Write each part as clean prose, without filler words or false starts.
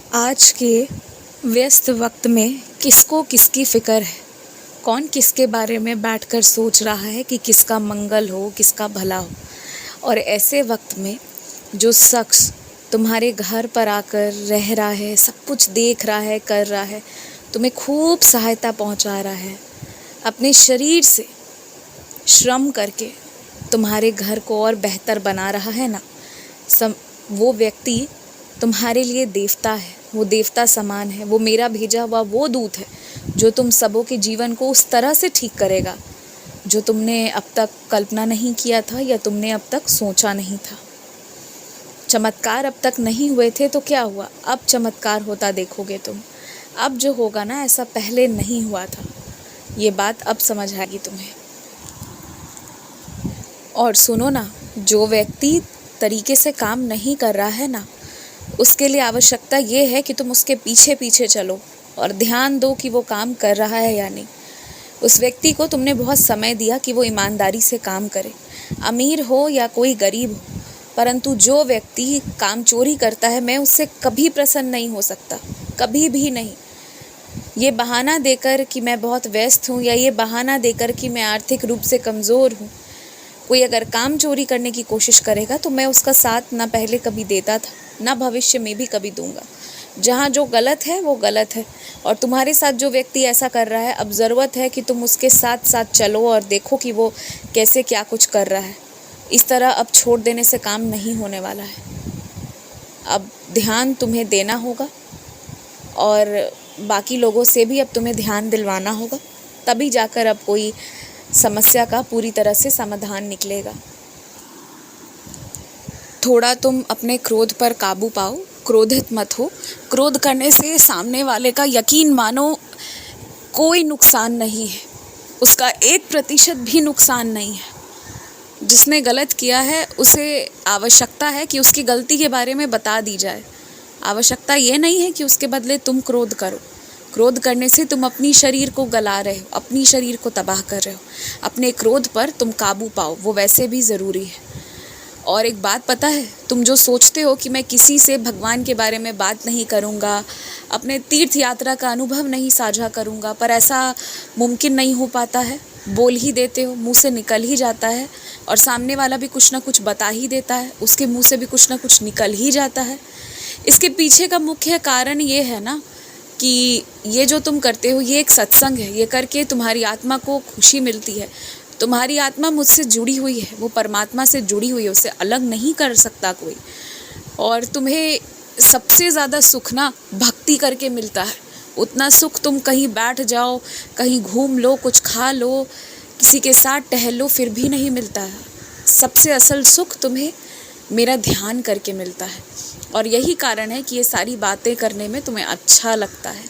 आज के व्यस्त वक्त में किसको किसकी फ़िक्र है? कौन किसके बारे में बैठकर सोच रहा है कि किसका मंगल हो, किसका भला हो? और ऐसे वक्त में जो शख्स तुम्हारे घर पर आकर रह रहा है, सब कुछ देख रहा है, कर रहा है, तुम्हें खूब सहायता पहुंचा रहा है, अपने शरीर से श्रम करके तुम्हारे घर को और बेहतर बना रहा है ना, वो व्यक्ति तुम्हारे लिए देवता है, वो देवता समान है, वो मेरा भेजा हुआ वो दूत है जो तुम सबों के जीवन को उस तरह से ठीक करेगा जो तुमने अब तक कल्पना नहीं किया था या तुमने अब तक सोचा नहीं था। चमत्कार अब तक नहीं हुए थे तो क्या हुआ, अब चमत्कार होता देखोगे तुम। अब जो होगा ना, ऐसा पहले नहीं हुआ था, ये बात अब समझ आएगी तुम्हें। और सुनो ना, जो व्यक्ति तरीके से काम नहीं कर रहा है ना, उसके लिए आवश्यकता ये है कि तुम उसके पीछे पीछे चलो और ध्यान दो कि वो काम कर रहा है या नहीं। उस व्यक्ति को तुमने बहुत समय दिया कि वो ईमानदारी से काम करे, अमीर हो या कोई गरीब हो, परंतु जो व्यक्ति काम चोरी करता है, मैं उससे कभी प्रसन्न नहीं हो सकता, कभी भी नहीं। ये बहाना देकर कि मैं बहुत व्यस्त हूँ या ये बहाना देकर कि मैं आर्थिक रूप से कमज़ोर हूँ, कोई अगर काम चोरी करने की कोशिश करेगा तो मैं उसका साथ ना पहले कभी देता था, ना भविष्य में भी कभी दूंगा। जहाँ जो गलत है वो गलत है, और तुम्हारे साथ जो व्यक्ति ऐसा कर रहा है, अब ज़रूरत है कि तुम उसके साथ साथ चलो और देखो कि वो कैसे क्या कुछ कर रहा है। इस तरह अब छोड़ देने से काम नहीं होने वाला है। अब ध्यान तुम्हें देना होगा और बाकी लोगों से भी अब तुम्हें ध्यान दिलवाना होगा, तभी जाकर अब कोई समस्या का पूरी तरह से समाधान निकलेगा। थोड़ा तुम अपने क्रोध पर काबू पाओ, क्रोधित मत हो। क्रोध करने से सामने वाले का यकीन मानो कोई नुकसान नहीं है, उसका 1% भी नुकसान नहीं है। जिसने गलत किया है उसे आवश्यकता है कि उसकी गलती के बारे में बता दी जाए। आवश्यकता ये नहीं है कि उसके बदले तुम क्रोध करो। क्रोध करने से तुम अपनी शरीर को गला रहे हो, अपनी शरीर को तबाह कर रहे हो। अपने क्रोध पर तुम काबू पाओ, वो वैसे भी ज़रूरी है। और एक बात पता है, तुम जो सोचते हो कि मैं किसी से भगवान के बारे में बात नहीं करूँगा, अपने तीर्थ यात्रा का अनुभव नहीं साझा करूँगा, पर ऐसा मुमकिन नहीं हो पाता है। बोल ही देते हो, मुँह से निकल ही जाता है, और सामने वाला भी कुछ ना कुछ बता ही देता है, उसके मुँह से भी कुछ ना कुछ निकल ही जाता है। इसके पीछे का मुख्य कारण ये है ना कि ये जो तुम करते हो ये एक सत्संग है। ये करके तुम्हारी आत्मा को खुशी मिलती है। तुम्हारी आत्मा मुझसे जुड़ी हुई है, वो परमात्मा से जुड़ी हुई है, उससे अलग नहीं कर सकता कोई। और तुम्हें सबसे ज़्यादा सुख ना भक्ति करके मिलता है। उतना सुख तुम कहीं बैठ जाओ, कहीं घूम लो, कुछ खा लो, किसी के साथ टहल लो, फिर भी नहीं मिलता है। सबसे असल सुख तुम्हें मेरा ध्यान करके मिलता है। और यही कारण है कि ये सारी बातें करने में तुम्हें अच्छा लगता है।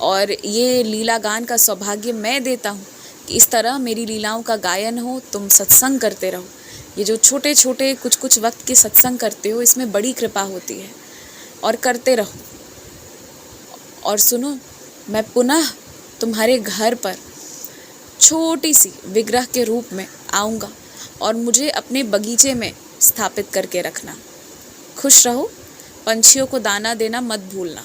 और ये लीला गान का सौभाग्य मैं देता हूँ कि इस तरह मेरी लीलाओं का गायन हो, तुम सत्संग करते रहो। ये जो छोटे छोटे कुछ वक्त के सत्संग करते हो, इसमें बड़ी कृपा होती है, और करते रहो। और सुनो, मैं पुनः तुम्हारे घर पर छोटी सी विग्रह के रूप में आऊँगा और मुझे अपने बगीचे में स्थापित करके रखना। खुश रहो, पंछियों को दाना देना मत भूलना।